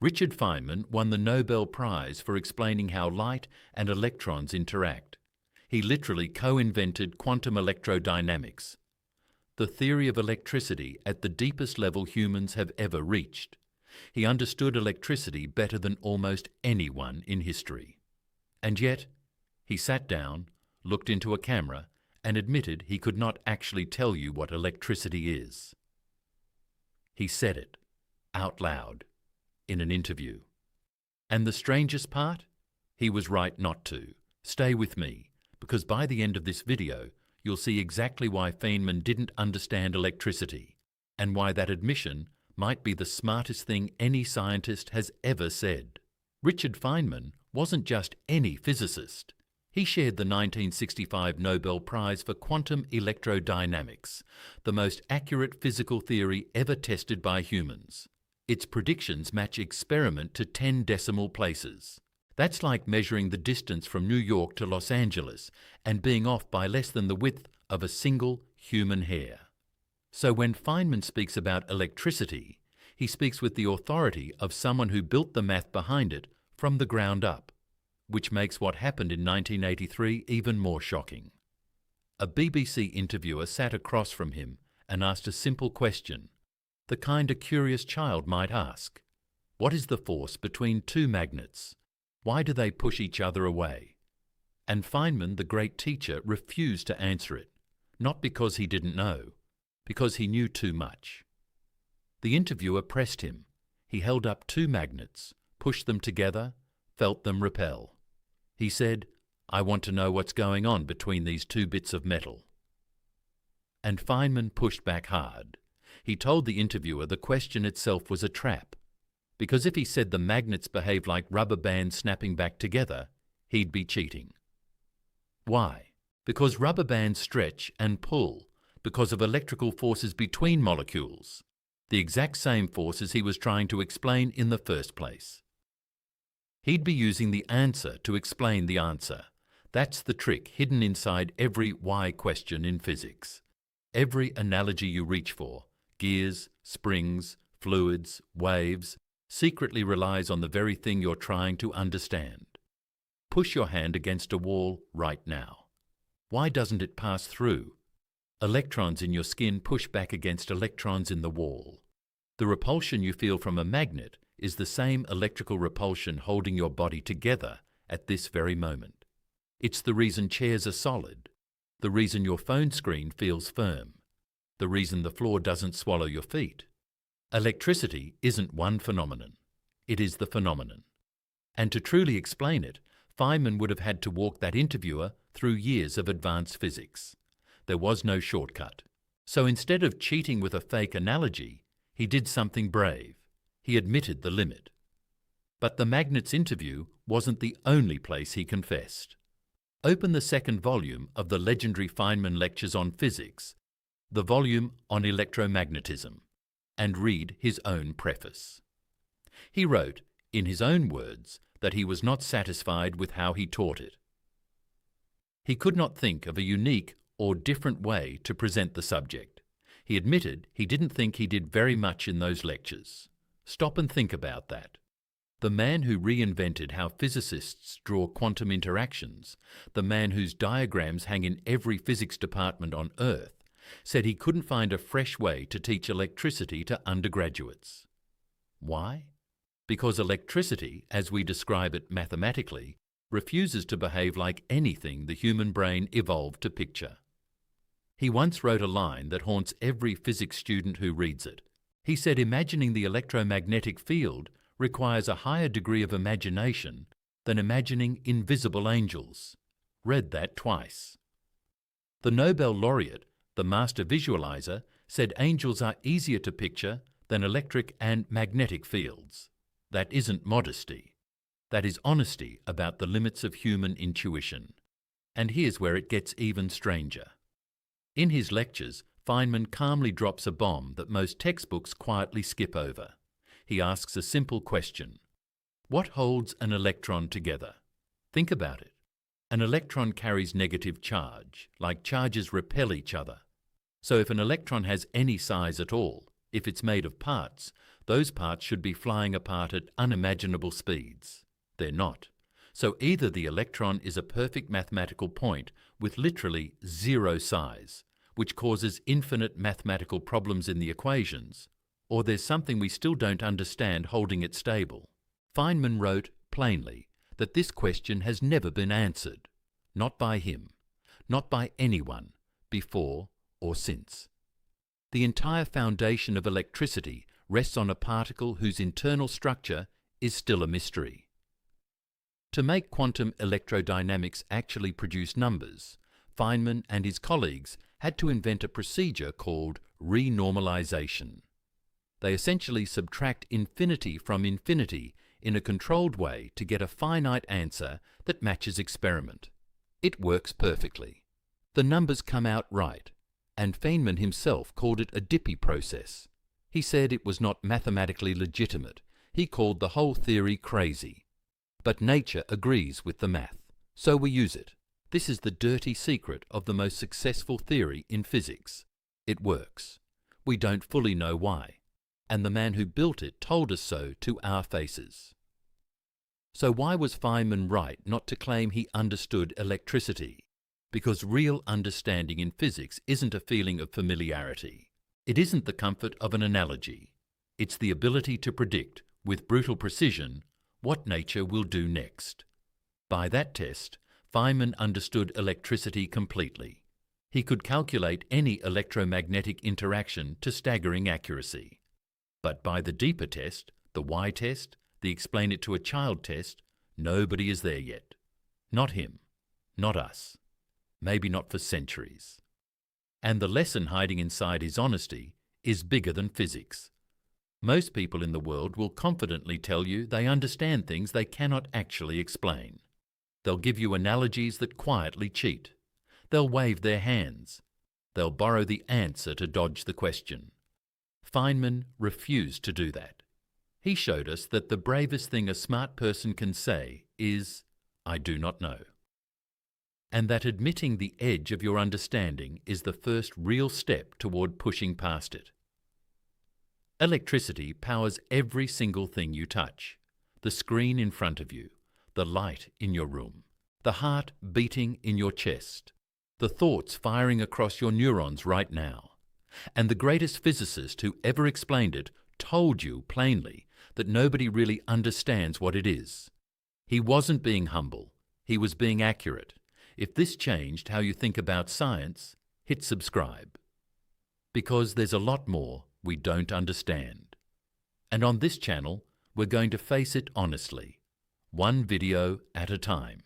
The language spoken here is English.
Richard Feynman won the Nobel Prize for explaining how light and electrons interact. He literally co-invented quantum electrodynamics, the theory of electricity at the deepest level humans have ever reached. He understood electricity better than almost anyone in history. And yet, he sat down, looked into a camera, and admitted he could not actually tell you what electricity is. He said it, out loud, in an interview. And the strangest part? He was right not to. Stay with me, because by the end of this video, you'll see exactly why Feynman didn't understand electricity, and why that admission might be the smartest thing any scientist has ever said. Richard Feynman wasn't just any physicist. He shared the 1965 Nobel Prize for quantum electrodynamics, the most accurate physical theory ever tested by humans. Its predictions match experiment to 10 decimal places. That's like measuring the distance from New York to Los Angeles and being off by less than the width of a single human hair. So when Feynman speaks about electricity, he speaks with the authority of someone who built the math behind it from the ground up, which makes what happened in 1983 even more shocking. A BBC interviewer sat across from him and asked a simple question, the kind a curious child might ask. What is the force between two magnets? Why do they push each other away? And Feynman, the great teacher, refused to answer it, not because he didn't know, because he knew too much. The interviewer pressed him. He held up two magnets, pushed them together, felt them repel. He said, "I want to know what's going on between these two bits of metal." And Feynman pushed back hard. He told the interviewer the question itself was a trap, because if he said the magnets behave like rubber bands snapping back together, he'd be cheating. Why? Because rubber bands stretch and pull because of electrical forces between molecules, the exact same forces he was trying to explain in the first place. He'd be using the answer to explain the answer. That's the trick hidden inside every why question in physics. Every analogy you reach for, gears, springs, fluids, waves, secretly relies on the very thing you're trying to understand. Push your hand against a wall right now. Why doesn't it pass through? Electrons in your skin push back against electrons in the wall. The repulsion you feel from a magnet is the same electrical repulsion holding your body together at this very moment. It's the reason chairs are solid, the reason your phone screen feels firm, the reason the floor doesn't swallow your feet. Electricity isn't one phenomenon. It is the phenomenon. And to truly explain it, Feynman would have had to walk that interviewer through years of advanced physics. There was no shortcut. So instead of cheating with a fake analogy, he did something brave. He admitted the limit. But the magnets interview wasn't the only place he confessed. Open the second volume of the legendary Feynman Lectures on Physics, the volume on electromagnetism, and read his own preface. He wrote, in his own words, that he was not satisfied with how he taught it. He could not think of a unique or different way to present the subject. He admitted he didn't think he did very much in those lectures. Stop and think about that. The man who reinvented how physicists draw quantum interactions, the man whose diagrams hang in every physics department on Earth, said he couldn't find a fresh way to teach electricity to undergraduates. Why? Because electricity, as we describe it mathematically, refuses to behave like anything the human brain evolved to picture. He once wrote a line that haunts every physics student who reads it. He said imagining the electromagnetic field requires a higher degree of imagination than imagining invisible angels. Read that twice. The Nobel laureate, the master visualizer, said angels are easier to picture than electric and magnetic fields. That isn't modesty. That is honesty about the limits of human intuition. And here's where it gets even stranger. In his lectures, Feynman calmly drops a bomb that most textbooks quietly skip over. He asks a simple question. What holds an electron together? Think about it. An electron carries negative charge, like charges repel each other. So if an electron has any size at all, if it's made of parts, Those parts should be flying apart at unimaginable speeds. They're not. So either the electron is a perfect mathematical point with literally zero size, which causes infinite mathematical problems in the equations, or there's something we still don't understand holding it stable. Feynman wrote plainly that this question has never been answered, not by him, not by anyone, before or since. The entire foundation of electricity rests on a particle whose internal structure is still a mystery. To make quantum electrodynamics actually produce numbers, Feynman and his colleagues had to invent a procedure called renormalization. They essentially subtract infinity from infinity in a controlled way to get a finite answer that matches experiment. It works perfectly. The numbers come out right, and Feynman himself called it a Dippy process. He said it was not mathematically legitimate. He called the whole theory crazy. But nature agrees with the math, so we use it. This is the dirty secret of the most successful theory in physics. It works. We don't fully know why, and the man who built it told us so to our faces. So why was Feynman right not to claim he understood electricity? Because real understanding in physics isn't a feeling of familiarity. It isn't the comfort of an analogy. It's the ability to predict, with brutal precision, what nature will do next. By that test, Feynman understood electricity completely. He could calculate any electromagnetic interaction to staggering accuracy. But by the deeper test, the why test, the explain it to a child test, nobody is there yet. Not him, not us, maybe not for centuries. And the lesson hiding inside his honesty is bigger than physics. Most people in the world will confidently tell you they understand things they cannot actually explain. They'll give you analogies that quietly cheat. They'll wave their hands. They'll borrow the answer to dodge the question. Feynman refused to do that. He showed us that the bravest thing a smart person can say is, "I do not know." And that admitting the edge of your understanding is the first real step toward pushing past it. Electricity powers every single thing you touch. The screen in front of you, the light in your room, the heart beating in your chest, the thoughts firing across your neurons right now. And the greatest physicist who ever explained it told you plainly that nobody really understands what it is. He wasn't being humble. He was being accurate. If this changed how you think about science, hit subscribe. Because there's a lot more we don't understand. And on this channel, we're going to face it honestly, one video at a time.